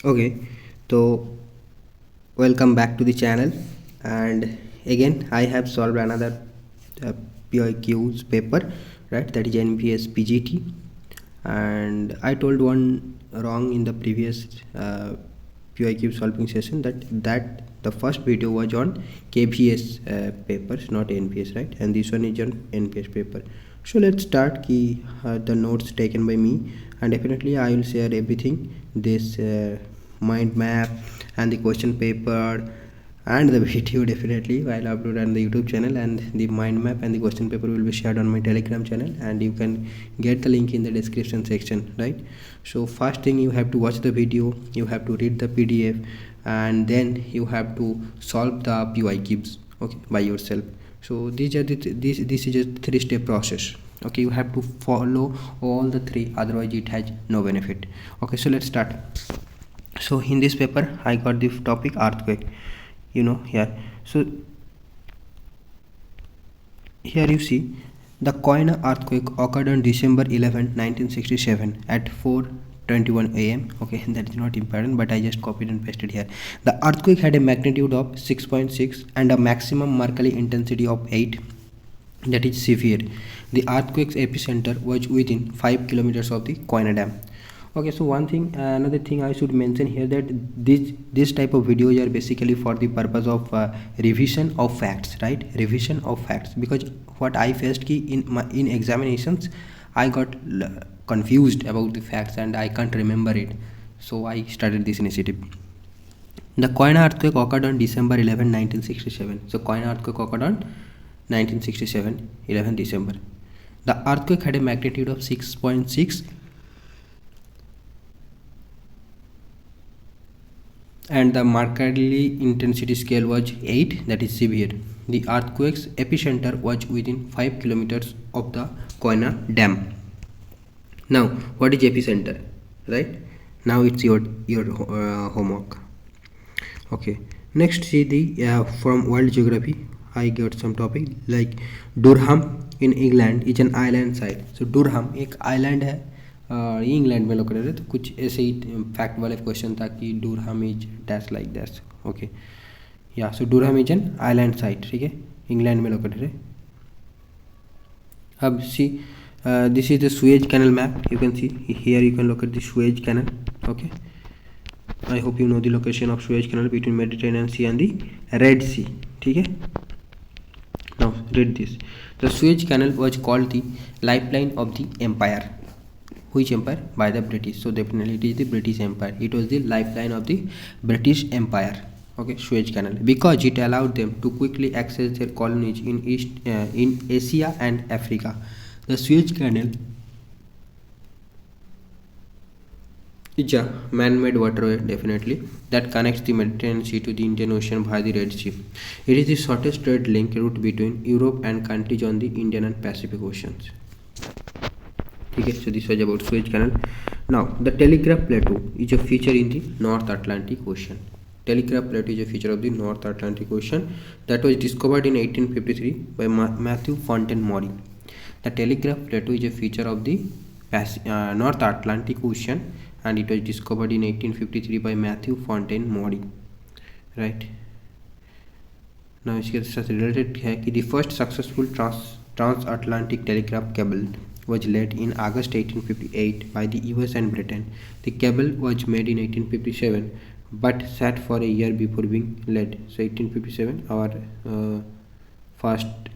Okay, so welcome back to the channel, and again I have solved another uh, PIQ's paper, right? That is NPS PGT, and I told one wrong in the previous PIQ solving session that the first video was on KPS papers, not NPS, right? And this one is on NPS paper. So let's start the notes taken by me, and definitely I will share everything this mind map and the question paper and the video definitely while upload on the YouTube channel, and the mind map and the question paper will be shared on my Telegram channel, and you can get the link in the description section, right? So first thing, you have to watch the video, you have to read the PDF, and then you have to solve the PYQs, okay, by yourself. So this is a three-step process. Okay, you have to follow all the three, otherwise it has no benefit. Okay, so let's start. So in this paper I got the topic earthquake, here. So here you see the Koina earthquake occurred on December 11, 1967 at 4:21 am. Okay, that is not important, but I just copied and pasted here. The earthquake had a magnitude of 6.6 and a maximum Mercalli intensity of 8, that is severe. The earthquake's epicenter was within 5 kilometers of the Koina Dam. Okay, so another thing I should mention here, that this type of videos are basically for the purpose of revision of facts, right? Revision of facts, because what I faced in examinations, I got confused about the facts and I can't remember it, so I started this initiative. The Koina earthquake occurred on December 11, 1967. So Koina earthquake occurred on 1967, 11 December. The earthquake had a magnitude of 6.6 and the Mercalli intensity scale was 8, that is severe. The earthquake's epicenter was within 5 kilometers of the Koina Dam. Now, what is epicenter, right? Now it's your homework. Okay, next see the from World Geography I got some topic like Durham in England is an island site. So Durham एक island है, England में located है. तो कुछ ऐसे ही fact वाले question था कि Durham is dash like that. Okay, yeah so Durham is an island site, ठीक है, इंग्लैंड में लोकेटेड है. अब see this is the Suez Canal map. You can see here, you can locate the Suez Canal. Okay, I hope you know the location of Suez Canal between Mediterranean Sea and the Red Sea, ठीक है. Now read this. The Suez Canal was called the lifeline of the empire. Which empire? By the British. So definitely it is the British Empire. It was the lifeline of the British Empire. Okay, Suez Canal, because it allowed them to quickly access their colonies in Asia and Africa. The Suez Canal is a man-made waterway, definitely, that connects the Mediterranean Sea to the Indian Ocean via the Red Sea. It is the shortest trade link route between Europe and countries on the Indian and Pacific Oceans. Okay, so this was about Suez Canal. Now, the Telegraph Plateau is a feature in the North Atlantic Ocean. Telegraph Plateau is a feature of the North Atlantic Ocean that was discovered in 1853 by Matthew Fontaine Maury. The Telegraph Plateau is a feature of the North Atlantic Ocean, and it was discovered in 1853 by Matthew Fontaine Maury. Right. Now, इसके साथ related है कि the first successful transatlantic telegraph cable was laid in August 1858 by the US and Britain. The cable was made in 1857 but sat for a year before being laid. So 1857, our first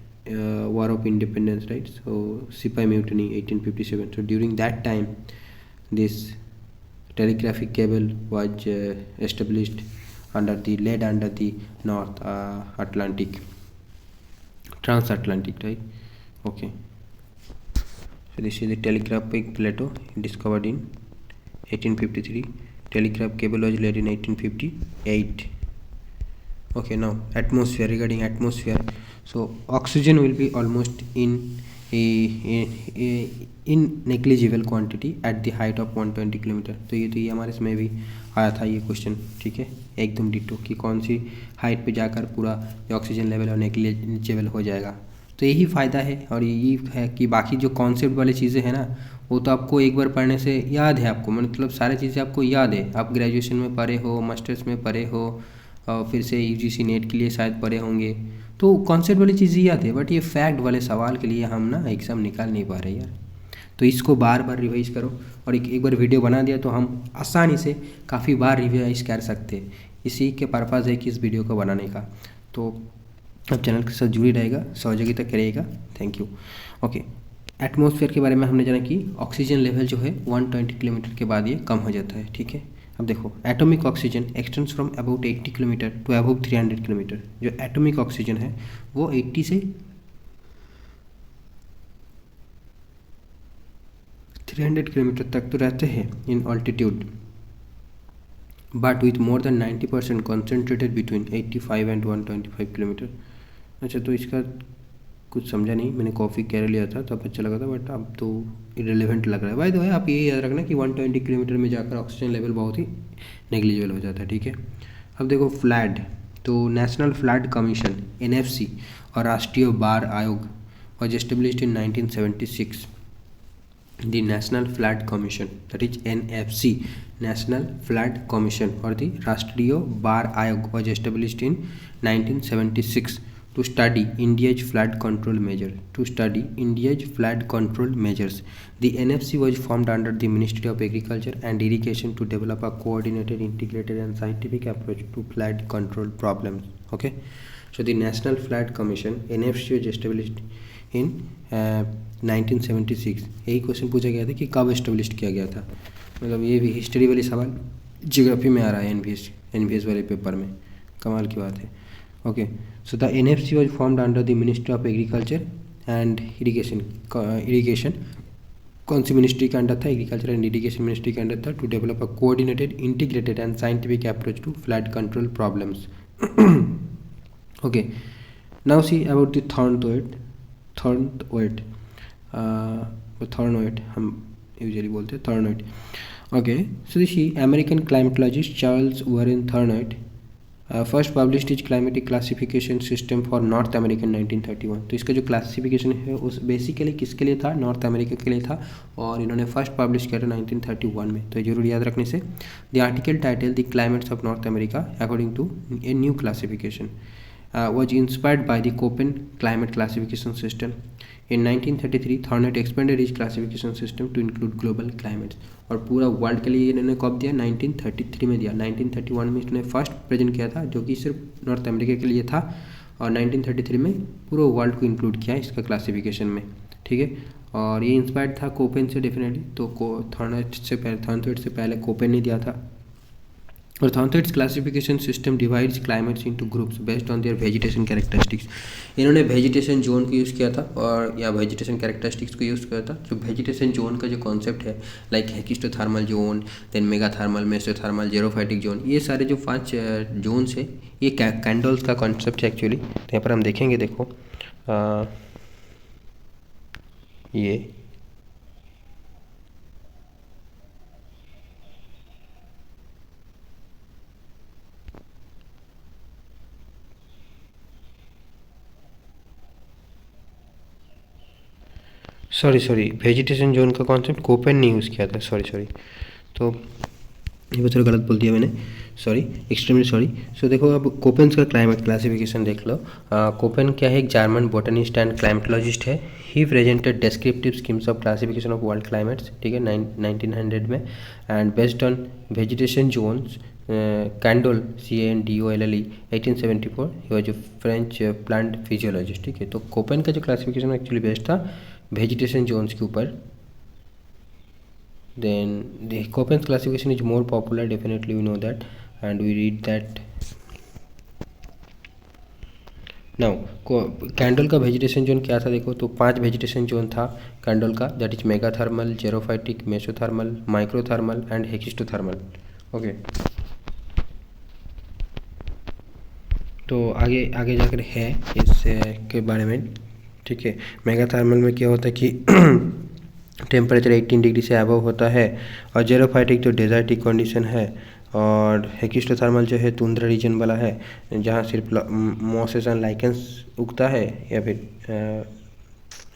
war of independence, right? So Sipai Mutiny 1857. So during that time, this telegraphic cable was established under the North Atlantic, transatlantic, right? Okay. So this is the telegraphic plateau discovered in 1853. Telegraph cable was laid in 1858. Okay, now atmosphere. Regarding atmosphere, so oxygen will be almost in negligible quantity at the height of 120 kilometre. तो ये हमारे इसमें भी आया था ये question, ठीक है, एकदम डिटो कि कौन सी हाइट पे जाकर पूरा ऑक्सीजन लेवल और नेग्लिजिबल हो जाएगा. तो यही फ़ायदा है, और यही है कि बाकी जो कॉन्सेप्ट वाली चीज़ें हैं ना, वो तो आपको एक बार पढ़ने से याद है, आपको मतलब सारी चीज़ें आपको याद है, आप ग्रेजुएशन में पढ़े हो, मास्टर्स में पढ़े हो, और फिर से यूजीसी नेट के लिए शायद पढ़े होंगे, तो कॉन्सेप्ट वाली चीज़ें याद है। बट ये फैक्ट वाले सवाल के लिए हम ना एग्ज़ाम निकाल नहीं पा रहे यार। तो इसको बार बार रिवाइज करो, और एक बार वीडियो बना दिया तो हम आसानी से काफ़ी बार रिवाइज कर सकते हैं। इसी के पर्पज़ है कि इस वीडियो को बनाने का। तो अब चैनल के साथ जुड़ी रहेगा, सहयोगिता करिएगा। Thank you. ओके, एटमॉस्फेयर के बारे में हमने जाना कि ऑक्सीजन लेवल जो है 120 किलोमीटर के बाद ये कम हो जाता है, ठीक है। अब देखो, atomic oxygen extends from about 80 kilometre to about 300 kilometre. जो एटॉमिक ऑक्सीजन है वो 80 से 300 किलोमीटर तक तो रहते हैं in altitude, but with more than 90% concentrated between 85 and 125 kilometre. अच्छा, तो इसका कुछ समझा नहीं, मैंने कॉफ़ी कैर लिया था तब अच्छा लगा था, बट अब तो इरेलीवेंट लग रहा है। बाय द वे, आप ये याद रखना कि 120 किलोमीटर में जाकर ऑक्सीजन लेवल बहुत ही नेग्लिजिबल हो जाता है, ठीक है। अब देखो फ्लैड, तो नेशनल फ्लड कमीशन NFC और राष्ट्रीय बार आयोग was established in 1976। The National Flood Commission, that is NFC, National Flood Commission, or the Rashtriya Bar Ayog was established in 1976 to study India's flood control measures. The NFC was formed under the Ministry of Agriculture and Irrigation to develop a coordinated, integrated and scientific approach to flood control problems. Okay, so the National Flood Commission NFC was established इन 1976। यही question पूछा गया था कि कब establish किया गया था, मतलब ये भी हिस्ट्री वाली सवाल ज्योग्राफी में आ रहा है एनवीएस वाले पेपर में, कमाल की बात है। Okay, so the NFC was formed under the ministry of agriculture and irrigation. कौन सी मिनिस्ट्री के अंडर था? एग्रीकल्चर एंड इरिगेशन मिनिस्ट्री के अंडर था। To develop a coordinated, integrated and scientific approach to flood control problems. Okay, now see about the Thornthwaite हम usually बोलते हैं Thornthwaite. Okay, so this American climatologist Charles Warren Thornthwaite first published is climatic classification system for North American 1931। तो इसका जो classification है उस basically किसके लिए था? नॉर्थ अमेरिका के लिए था, और इन्होंने फर्स्ट पब्लिश किया था 1931 में। तो जरूर याद रखने से। The article title the climates of North America according to a new classification was inspired by the Köppen climate classification system. In 1933, Thornet expanded his classification system to include global climates. और पूरा world के लिए इन्होंने कब दिया? 1933 में दिया। 1931 में इसने फर्स्ट प्रेजेंट किया था, जो कि सिर्फ नॉर्थ अमेरिका के लिए था, और 1933 में पूरा वर्ल्ड को इंक्लूड किया इसका क्लासिफिकेशन में, ठीक है। और ये इंस्पायर्ड था कोपेन से डेफिनेटली। तो थॉर्नेट से पहले कोपेन ने दिया था। और Thornthwaite's classification system divides climates into groups based on their vegetation characteristics. इन्होंने वेजिटेशन जोन को यूज़ किया था, और या वेजिटेशन कैरेक्टरिस्टिक्स को यूज़ किया था। जो वेजिटेशन जोन का जो कॉन्सेप्ट है, like hekistothermal zone, then megathermal, mesothermal, xerophytic zone, ये सारे जो 5 जोन्स है, ये कैंडल्स का कॉन्सेप्ट है एक्चुअली। तो यहाँ पर हम देखेंगे, देखो ये सॉरी वेजिटेशन जोन का कॉन्सेप्ट कोपेन ने यूज़ किया था, सॉरी। तो ये थोड़ा गलत बोल दिया मैंने, सॉरी, एक्सट्रीमली सॉरी। सो देखो, अब कोपेन्स का क्लाइमेट क्लासिफिकेशन देख लो। कोपेन क्या है? एक जर्मन बोटनिस्ट एंड क्लाइमेटोलॉजिस्ट है। He presented descriptive schemes of classification of world climates, ठीक है, 1900 में, and based on vegetation zones Candolle CANDOLLE 1874। He was a French plant physiologist, ठीक है। तो कोपेन का जो क्लासिफिकेशन एक्चुअली बेस्ड था वेजिटेशन जोन्स के ऊपर। then the Köppen's classification is more popular, definitely we know that, and we read that now। Candolle का vegetation zone क्या था? देखो, तो 5 वेजिटेशन जोन था कैंडल का, that is megathermal, xerophytic, mesothermal, microthermal and hekistothermal. Okay, तो आगे जाकर है इस के बारे में, ठीक है। मेगाथर्मल में क्या होता है कि टेम्परेचर 18 डिग्री से अबव होता है, और जेरोफाइटिक जो डेजर्टिक कंडीशन है, और हेकिस्टोथर्मल जो है तुंद्रा रीजन वाला है, जहाँ सिर्फ मॉसेस एंड लाइकेंस उगता है, या फिर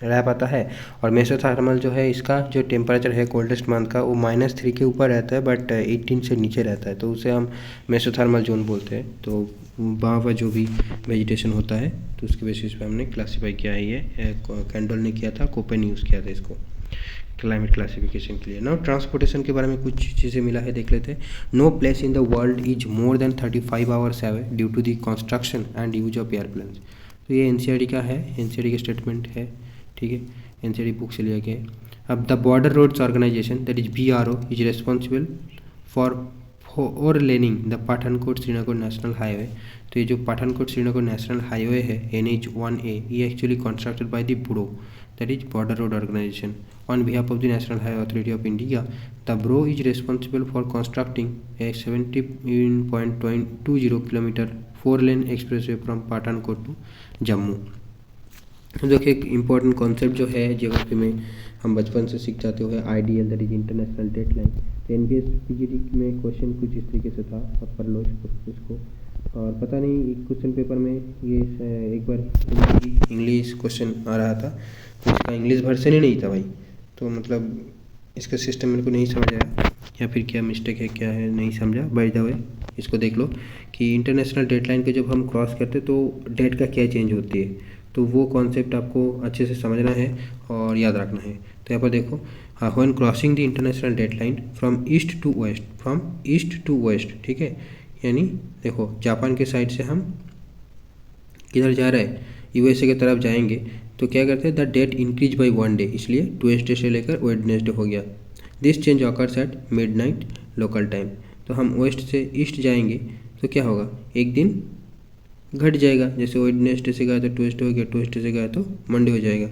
रह पाता है। और मेसोथर्मल जो है, इसका जो टेम्परेचर है कोल्डेस्ट मंथ का वो -3 के ऊपर रहता है, बट 18 से नीचे रहता है, तो उसे हम मेसोथर्मल जोन बोलते हैं। तो वहाँ पर जो भी वेजिटेशन होता है तो उसके बेसिस पे हमने क्लासीफाई किया है। ये कैंडल ने किया था, कोपेन यूज़ किया था इसको क्लाइमेट क्लासिफिकेशन के लिए। नाउ ट्रांसपोर्टेशन के बारे में कुछ चीज़ें मिला है, देख लेते हैं। No place in the world is more than 35 hours away due to the construction and use of airplanes. तो ये एनसीईआरटी का है, एनसीईआरटी का स्टेटमेंट है, ठीक है, एनसीईआरटी बुक से लिया गया है। अब the border roads organisation that is BRO is responsible for laning the Pathankot Srinagar national highway. तो ये जो पठानकोट श्रीनगर नेशनल हाईवे है NH1A, ये actually constructed by the bureau that is border road organisation on behalf of the National Highway Authority of India. The Bureau is responsible for constructing a 70.20 km 4-lane expressway from Pathankot to Jammu. देखिए एक important concept जो है geography में हम बचपन से सीख जाते हुए, IDL that is international date line. तो NBS PGD में क्वेश्चन कुछ इस तरीके से था, आप पढ़ लो इसको। और पता नहीं क्वेश्चन पेपर में ये एक बार इंग्लिश क्वेश्चन आ रहा था, तो इसका इंग्लिश वर्जन ही नहीं था भाई। तो मतलब इसका सिस्टम मेरे को नहीं समझ आया, या फिर क्या मिस्टेक है क्या है नहीं समझा। बाय द वे इसको देख लो कि इंटरनेशनल डेडलाइन को जब हम क्रॉस करते तो डेट का क्या चेंज होती है, तो वो कॉन्सेप्ट आपको अच्छे से समझना है और याद रखना है। तो यहाँ पर देखो, when crossing the international date line from east to west, ठीक है, यानी देखो जापान के साइड से हम किधर जा रहे हैं, USA की तरफ जाएंगे, तो क्या करते हैं, the date increase by 1 day, इसलिए ट्यूसडे से लेकर वेडनेसडे हो गया। This change occurs at midnight local time. तो हम वेस्ट से ईस्ट जाएंगे तो क्या होगा, एक दिन घट जाएगा, जैसे वेडनेसडे से गया तो ट्यूसडे हो गया, ट्यूसडे से गया तो मंडे हो जाएगा,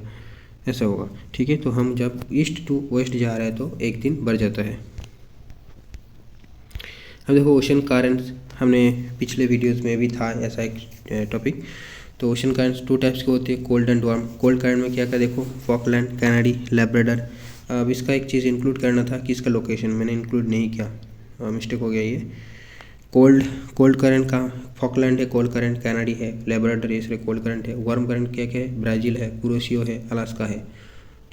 ऐसा होगा, ठीक है। तो हम जब ईस्ट टू वेस्ट जा रहे हैं तो एक दिन बढ़ जाता है। अब देखो ओशन करंट्स, हमने पिछले वीडियोस में भी था ऐसा एक टॉपिक। तो ओशन करंट्स 2 टाइप्स के होते हैं, cold and warm. Cold current में क्या क्या देखो, फॉकलैंड, कैनेडी, लैब्राडोर। अब इसका एक चीज़ इंक्लूड करना था कि इसका लोकेशन मैंने इंक्लूड नहीं किया, मिस्टेक हो गया ये। कोल्ड करंट का फॉकलैंड है, कोल्ड करंट कैनेडी है, लैब्राडोर ये सारे कोल्ड करंट है। वार्म करंट क्या क्या है, ब्राज़ील है, कुरोशियो है, अलास्का है,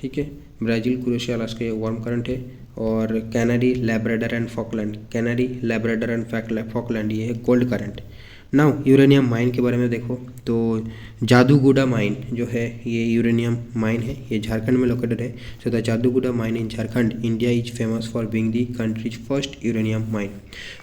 ठीक है, ब्राज़ील, कुरोशियो, अलास्का ये वार्म करंट है। और Kennedy, Labrador and Falkland, Kennedy, Labrador and Falkland ये है cold current. Now uranium mine के बारे में देखो, तो जादूगुड़ा माइन जो है ये यूरेनियम माइन है, ये झारखंड में लोकेटेड है। So the Jaduguda mine in Jharkhand, India is famous for being the countries first uranium mine.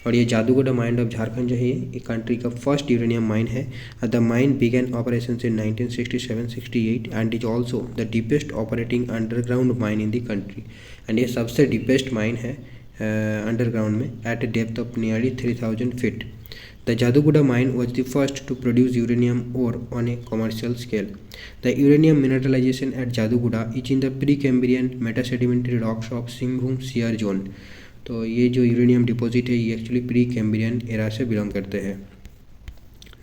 और ये जादूगुड़ा माइन ऑफ झारखंड जो है ये कंट्री का फर्स्ट यूरेनियम माइन है। The mine began operation in 1967-68 and is also the deepest operating underground mine in the country. And ये सबसे deepest mine है अंडरग्राउंड में at a depth of nearly 3000 feet. The Jaduguda mine was the first to produce uranium ore on a commercial scale. The uranium mineralization at Jaduguda is in the Precambrian metasedimentary rocks of Singhbum Shear Zone. तो ये जो uranium deposit है ये actually pre-Cambrian era से belong करते हैं।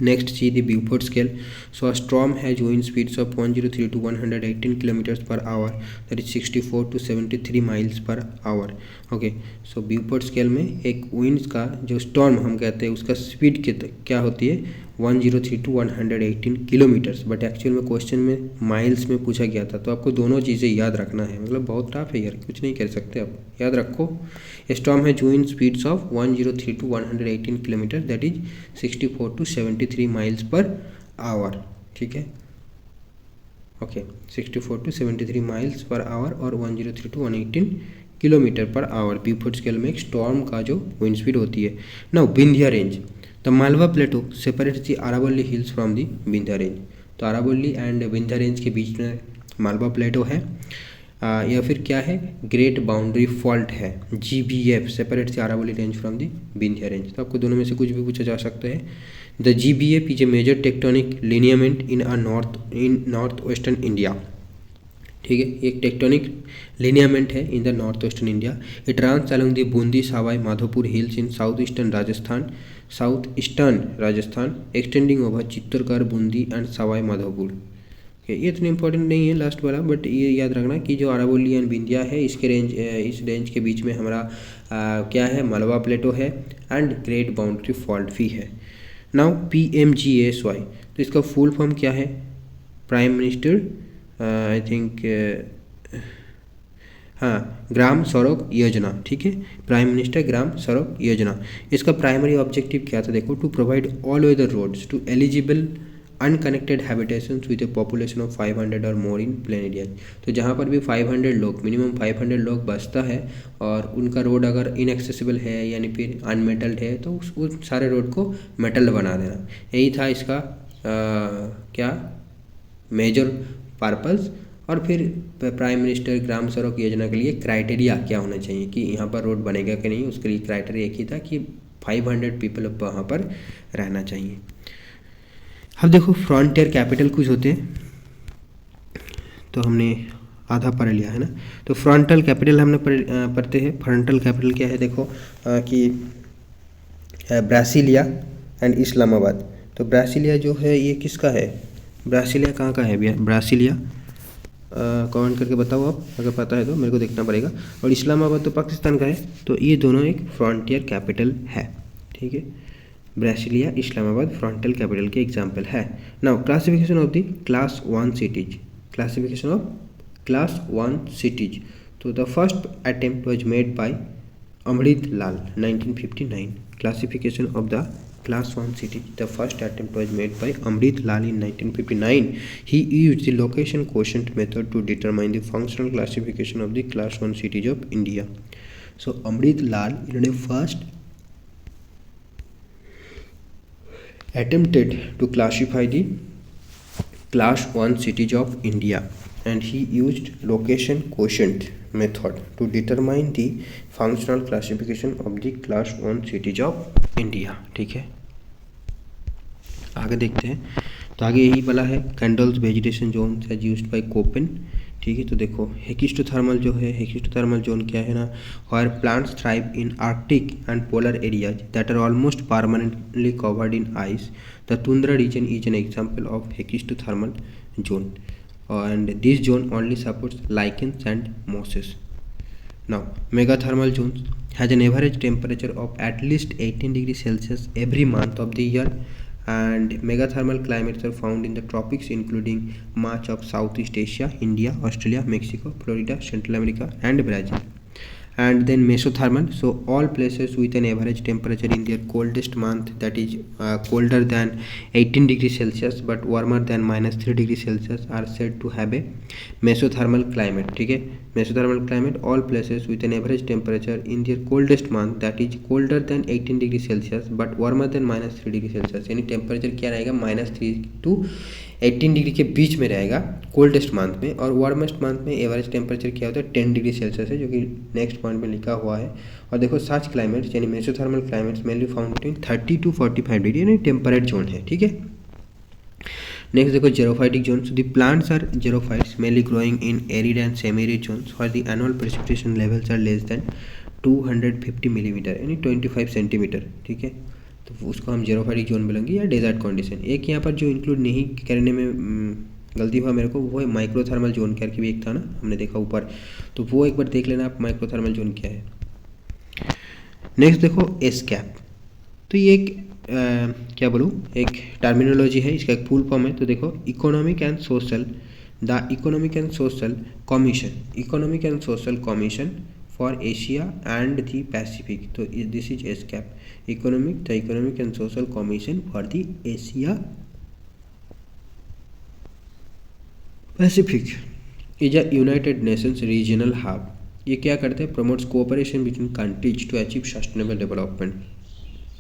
Next, see the Beaufort scale. So a storm has wind speeds of 103 to 118 kilometers per hour, that is 64 to 73 miles per hour. Okay, so Beaufort scale में एक winds का जो storm हम कहते हैं उसका स्पीड क्या होती है 103 to 118 किलोमीटर्स, बट एक्चुअल में क्वेश्चन में माइल्स में पूछा गया था। तो आपको दोनों चीज़ें याद रखना है, मतलब बहुत टफ है यार, कुछ नहीं कर सकते आप, याद रखो। स्टॉर्म है wind speeds of 103 to 118 kilometre, that is 64 to 73 miles per hour, ठीक है, okay, 64 to 73 miles per hour और 103 to 118 kilometre per hour Beaufort scale में एक स्टॉर्म का जो विंड स्पीड होती है। Now Vindhya range, the Malwa plateau separates the Aravalli hills from the Vindhya range. तो अरावली एंड विंध्या रेंज के बीच में मालवा प्लेटो है, या फिर क्या है, ग्रेट बाउंड्री फॉल्ट है, GBF separates the Aravalli range from the Vindhya range. तो आपको दोनों में से कुछ भी पूछा जा सकता है। The GBF is a major tectonic lineament in north western India, ठीक है, एक टेक्टोनिक लिनियमेंट है in the north western India. It runs along the Bundi Sawai Madhopur hills in south eastern Rajasthan extending over Chittorgarh, Bundi and Sawai Madhopur. ये इतना इंपॉर्टेंट नहीं है लास्ट वाला, but ये याद रखना कि जो अरावली एंड विंध्या है इसके रेंज, इस रेंज के बीच में हमारा क्या है, मालवा प्लेटो है एंड ग्रेट बाउंड्री फॉल्ट भी है। नाउ PMGSY, तो इसका फुल फॉर्म क्या है, प्राइम मिनिस्टर आई थिंक, हाँ, ग्राम सड़क योजना, ठीक है, प्राइम मिनिस्टर ग्राम सड़क योजना। इसका प्राइमरी ऑब्जेक्टिव क्या था देखो, to provide all weather roads to eligible unconnected habitations with a population of 500 or more in plain areas. तो जहाँ पर भी 500 लोग, मिनिमम 500 लोग बसता है और उनका रोड अगर इनएक्सेसिबल है यानी फिर अनमेटल्ड है तो उस सारे रोड को मेटल बना देना, यही था इसका क्या मेजर पर्पस। और फिर प्राइम मिनिस्टर ग्राम सड़क योजना के लिए क्राइटेरिया क्या होना चाहिए कि यहाँ पर रोड बनेगा कि नहीं, उसके लिए क्राइटेरिया एक ही था कि 500 पीपल वहाँ पर रहना चाहिए। अब देखो फ्रंटियर कैपिटल कुछ होते हैं, तो हमने आधा पढ़ लिया है ना। तो फ्रंटल कैपिटल हमने पढ़ते हैं। फ्रंटल कैपिटल क्या है देखो कि ब्रासिलिया एंड इस्लामाबाद। तो ब्रासिलिया जो है ये किसका है, ब्रासिलिया कहाँ का है भैया, ब्रासिलिया कमेंट करके बताओ आप, अगर पता है तो मेरे को देखना पड़ेगा। और इस्लामाबाद तो पाकिस्तान का है, तो ये दोनों एक फ्रंटियर कैपिटल है, ठीक है। ब्रासिलिया, इस्लामाबाद फ्रंटल कैपिटल के एग्जाम्पल है। Now classification of the class 1 cities, classification of class 1 cities. तो the first attempt was made by Amrit Lal 1959। Classification of the Class 1 city. The first attempt was made by Amrit Lal in 1959. He used the location quotient method to determine the functional classification of the Class 1 cities of India. So Amrit Lal इन्होंने first attempted to classify the Class 1 cities of India, and he used location quotient method to determine the functional classification of the Class 1 cities of India, ठीक है। आगे देखते हैं, तो आगे यही वाला है Candolle's vegetation zone as used by Koppen, ठीक है। तो देखो हेकिस्टोथर्मल जो है, हेकिस्टोथर्मल जोन क्या है ना, where plants thrive in Arctic and polar areas that are almost permanently covered in ice. The tundra region is an example of hekistothermal zone, and this zone only supports lichens and mosses. Now megathermal zones has an average temperature of at least 18 degrees Celsius every month of the year, and megathermal climates are found in the tropics including much of Southeast Asia, India, Australia, Mexico, Florida, Central America and Brazil. And then mesothermal, so all places with an average temperature in their coldest month that is colder than 18 degrees Celsius but warmer than -3 degrees Celsius are said to have a mesothermal climate, ठीक है। mesothermal climate, all places with an average temperature in their coldest month that is colder than 18 degrees Celsius but warmer than -3 degrees Celsius, यानी temperature क्या रहेगा -3 to 18 degree के बीच में रहेगा coldest month में, और वार्मेस्ट मंथ में एवरेज टेम्परेचर क्या होता है 10 डिग्री सेल्सियस है, जो कि नेक्स्ट पॉइंट में लिखा हुआ है। और देखो सच क्लाइमेट्स यानी mesothermal climates mainly found between 30 to 45 degree यानी टेम्परेट जोन है, ठीक है। नेक्स्ट देखो xerophytic zone, so the plants are xerophytes mainly growing in arid and semi arid zones where the annual precipitation levels are less than 250 millimetre यानी 25 centimetre, ठीक है। तो उसको हम जेरोफाइटिक जोन बोलेंगे या डेजर्ट कंडीशन। एक यहाँ पर जो इंक्लूड नहीं करने में गलती हुआ मेरे को, वो है माइक्रोथर्मल जोन करके भी एक था ना, हमने देखा ऊपर, तो वो एक बार देख लेना आप माइक्रोथर्मल जोन क्या है। नेक्स्ट देखो एस्कैप, तो ये एक क्या बोलूँ, एक टर्मिनोलॉजी है, इसका एक फुल फॉर्म है। तो देखो economic and social, the economic and social commission, economic and social commission for Asia and the Pacific, तो this is ESCAP, economic, the economic and social commission for the Asia Pacific is a United Nations regional hub. ये क्या करते हैं, promotes cooperation between countries to achieve sustainable development.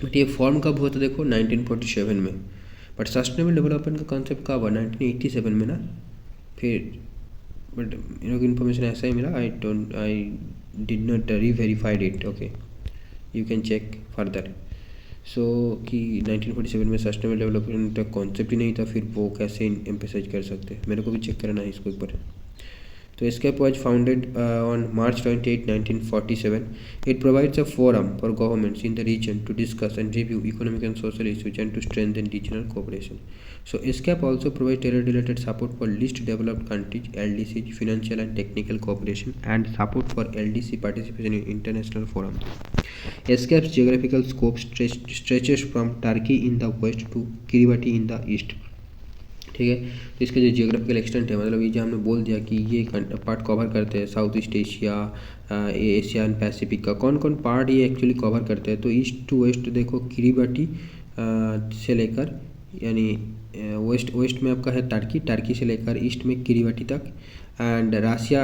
But ये form कब हुआ था देखो 1947 में, बट सस्टेनेबल डेवलपमेंट का कॉन्सेप्ट कब हुआ 1987 में ना, फिर बट इन लोग इन्फॉर्मेशन ऐसा ही मिला, I did not reverified it, okay you can check further. So कि 1947 में सस्टेनेबल डेवलपमेंट का कॉन्सेप्ट ही नहीं था, फिर वो कैसे एम्फेसाइज कर सकते हैं, मेरे को भी चेक करना है इसको एक बार। तो एस्कैप was founded on March 28, 1947. It provides a forum for governments in the region to discuss and review economic and social issues and to strengthen regional cooperation. So ESCAP also provides terror-related support for least developed countries, LDCs, financial and technical cooperation, and support for LDC participation in international forums. ESCAP's geographical scope stretches from Turkey in the west to Kiribati in the east. ठीक है। तो इसका जो geographical extent है, मतलब ये जो हमने बोल दिया कि ये पार्ट कवर करते हैं south east Asia, Asia and Pacific का कौन कौन पार्ट ये एक्चुअली कवर करते हैं। तो ईस्ट टू वेस्ट देखो किरीबाटी से लेकर, यानी वेस्ट में आपका है टर्की से लेकर ईस्ट में किरीबाटी तक, एंड रशिया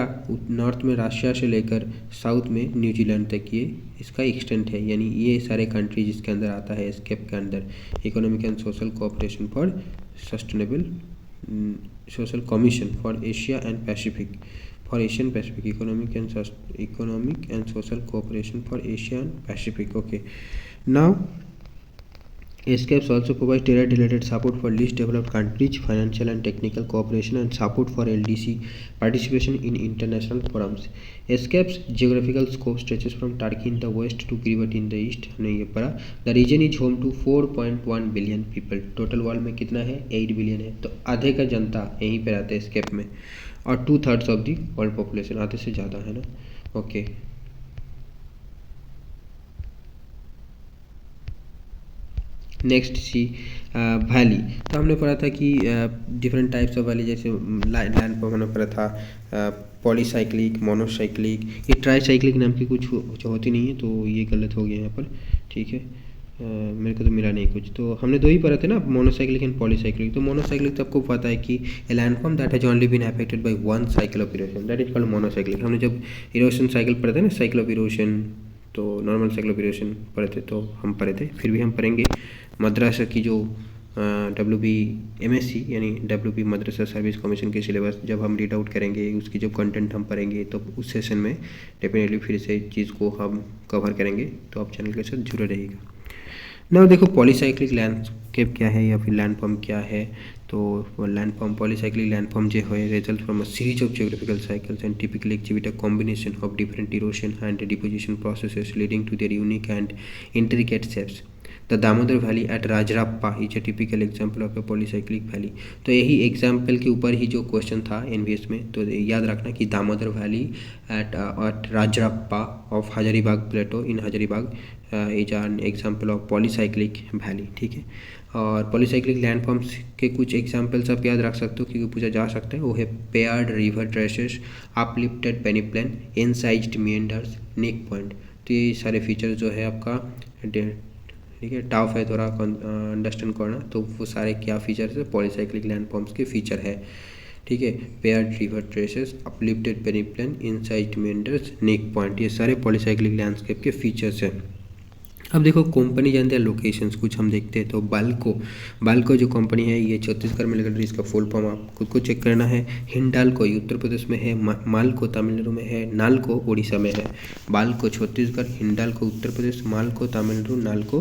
नॉर्थ में रशिया से लेकर साउथ में न्यूजीलैंड तक ये इसका एक्सटेंट है। यानी ये सारे कंट्री जिसके अंदर आता है एस्केप के अंदर, economic and social cooperation for sustainable social commission for Asia and Pacific, for Asian Pacific, economic and social cooperation for Asia and Pacific. Okay, now ESCAPes also provides trade-related support for least developed countries, financial and technical cooperation, and support for LDC participation in international forums. ESCAPes geographical scope stretches from Turkey in the west to Kiribati in the east. हमने ये पढ़ा. The region is home to 4.1 billion people. Total world में कितना है? 8 billion है. तो आधे का जनता यहीं पर रहता है ESCAP में, और 2/3 ऑफ दी वर्ल्ड पॉपुलेशन, आधे से ज़्यादा है ना. ओके, नेक्स्ट सी वैली. तो हमने पढ़ा था कि डिफरेंट टाइप्स ऑफ वैली, जैसे लैंड पर हमने पढ़ा था पॉलीसाइक्लिक, मोनोसाइक्लिक. ये ट्राईसाइक्लिक नाम की कुछ होती नहीं है, तो ये गलत हो गया यहाँ पर. ठीक है, मेरे को तो मिला नहीं कुछ. तो हमने दो ही पढ़ा थे ना, मोनोसाइक्लिक एंड पॉलीसाइक्लिक. तो मोनोसाइक्लिक तो आपको पता है कि a landform that has only been affected by one cycle of erosion, that is called monocyclic. हमने जब इरोशन साइकिल पढ़े थे ना, साइकिल ऑफ इरोशन, तो नॉर्मल साइकिल ऑफ इरोशन पढ़े थे, तो हम पढ़े थे, फिर भी हम पढ़ेंगे. मद्रासा की जो WBMSC यानी WB मद्रासा सर्विस कमीशन के सिलेबस जब हम रीड आउट करेंगे, उसकी जब कंटेंट हम पढ़ेंगे, तो उस सेशन में डेफिनेटली फिर से चीज़ को हम कवर करेंगे. तो आप चैनल के साथ जुड़े रहिएगा. ना देखो पॉलीसाइक्लिक लैंडस्केप क्या है या फिर लैंडफॉर्म क्या है. तो लैंडफॉर्म, पॉलीसाइक्लिक लैंडफॉर्म जो है result from a series of geographical cycles and typically exhibit a combination of different erosion and deposition processes leading to their unique and intricate shapes. The Damodar valley at Rajrappa is a typical example of a polycyclic valley. तो यही example के ऊपर ही जो question था NVS में, तो याद रखना कि Damodar valley at Rajrappa of Hazaribagh plateau in Hazaribagh is an example of polycyclic valley. ठीक है, और पॉलीसाइक्लिक लैंडफॉर्म्स के कुछ एग्जाम्पल्स आप याद रख सकते हो क्योंकि पूछा जा सकता है. वो है paired river terraces, uplifted peneplain, incised meanders, knick point. तो ये सारे फीचर्स जो है आपका, ठीक है, टफ है थोड़ा अंडरस्टैंड करना. तो वो सारे क्या फीचर्स है, पॉलीसाइक्लिक लैंडफॉर्म्स के फीचर है. ठीक है, paired river terraces, uplifted peneplain, incised meanders, knick point, ये सारे पॉलीसाइक्लिक लैंडस्केप के फीचर्स हैं. अब देखो कंपनी जानते हैं लोकेशंस कुछ हम देखते हैं. तो बाल्को जो कंपनी है ये छत्तीसगढ़ में लगा, इसका फुल फॉर्म आप खुद को चेक करना है. हिंडाल्को ये उत्तर प्रदेश में है, मालको तमिलनाडु में है, नाल्को उड़ीसा में है. बाल्को छत्तीसगढ़, हिंडाल्को उत्तर प्रदेश, मालको तमिलनाडु, नाल्को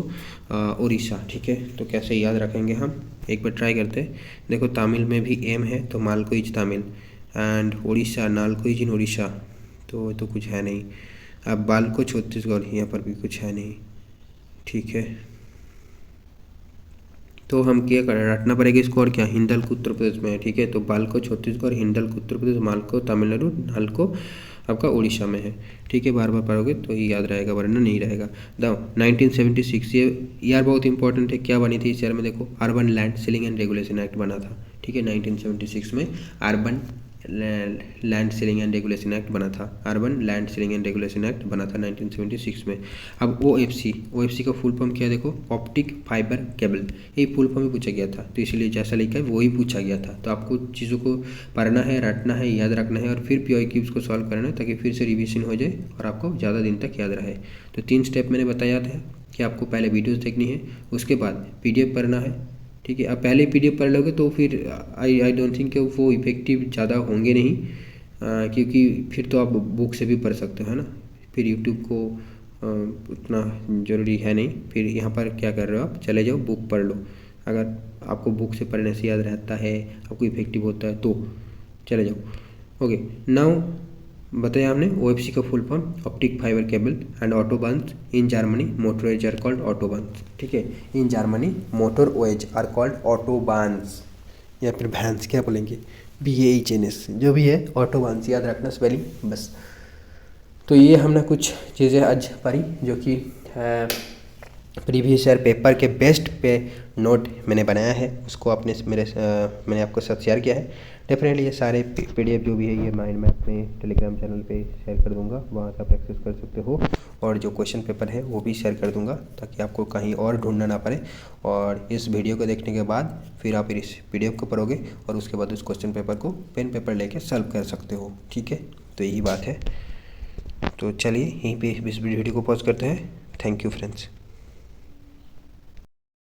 उड़ीसा. ठीक है, तो कैसे याद रखेंगे हम, एक बार ट्राई करते हैं. देखो तमिल में भी एम है, तो MALCO is Tamil, and Orissa NALCO is in Orissa, तो कुछ है नहीं. अब बाल्को छत्तीसगढ़, यहाँ पर भी कुछ है नहीं. ठीक है, तो हम क्या करें, रटना पड़ेगा इसको. और क्या, हिंडाल्को उत्तर प्रदेश में है. ठीक है, तो बाल्को छत्तीसगढ़, हिंडाल्को उत्तर प्रदेश, मालको तमिलनाडु, नाल्को आपका उड़ीसा में है. ठीक है, बार बार पढ़ोगे तो ये याद रहेगा, वरना नहीं रहेगा. 1976 ये ईयर बहुत इंपॉर्टेंट है. क्या बनी थी इस ईयर में, देखो urban land ceiling and regulation act बना था. ठीक है, 1976 में urban land ceiling and regulation act बना था. Urban land ceiling and regulation act बना था 1976 में. अब OFC का फुल फॉर्म क्या है, देखो ऑप्टिक फाइबर केबल. ये फुल फॉर्म ही पूछा गया था, तो इसलिए जैसा लिखा है वही पूछा गया था. तो आपको चीज़ों को पढ़ना है, रटना है, याद रखना है, और फिर PYQs को सॉल्व करना है, ताकि फिर से रिविजन हो जाए और आपको ज़्यादा दिन तक याद रहे. तो 3 स्टेप मैंने बताया था कि आपको पहले वीडियोज़ देखनी है, उसके बाद PDF पढ़ना है. ठीक है, अब पहले PDF पढ़ लोगे तो फिर आई डोंट थिंक वो इफेक्टिव ज़्यादा होंगे नहीं, क्योंकि फिर तो आप बुक से भी पढ़ सकते हो, है ना. फिर YouTube को उतना ज़रूरी है नहीं. फिर यहाँ पर क्या कर रहे हो आप, चले जाओ बुक पढ़ लो. अगर आपको बुक से पढ़ने से याद रहता है, आपको इफेक्टिव होता है, तो चले जाओ. ओके, नाउ बताया हमने OFC का full form optic fibre cable and autobahns in Germany motorways are called autobahns. ठीक है, in Germany motorways are called autobahns, या फिर भैंस क्या बोलेंगे, BAHNS, जो भी है ऑटोबान्स, याद रखना स्पेलिंग बस. तो ये हमने कुछ चीज़ें आज पढ़ी जो कि प्रीवियस ईयर पेपर के बेस्ट पे नोट मैंने बनाया है, उसको आपने मैंने आपके साथ शेयर किया है। डेफिनेटली ये सारे PDF जो भी है ये माइंड मैप में टेलीग्राम चैनल पे शेयर कर दूंगा, वहाँ से आप एक्सेस कर सकते हो। और जो क्वेश्चन पेपर है वो भी शेयर कर दूंगा ताकि आपको कहीं और ढूंढना ना पड़े। और इस वीडियो को देखने के बाद फिर आप इस PDF को पढ़ोगे और उसके बाद उस क्वेश्चन पेपर को पेन पेपर लेके सॉल्व कर सकते हो। ठीक है, तो यही बात है। तो चलिए यहीं पे इस वीडियो को पॉज करते हैं। Thank you friends.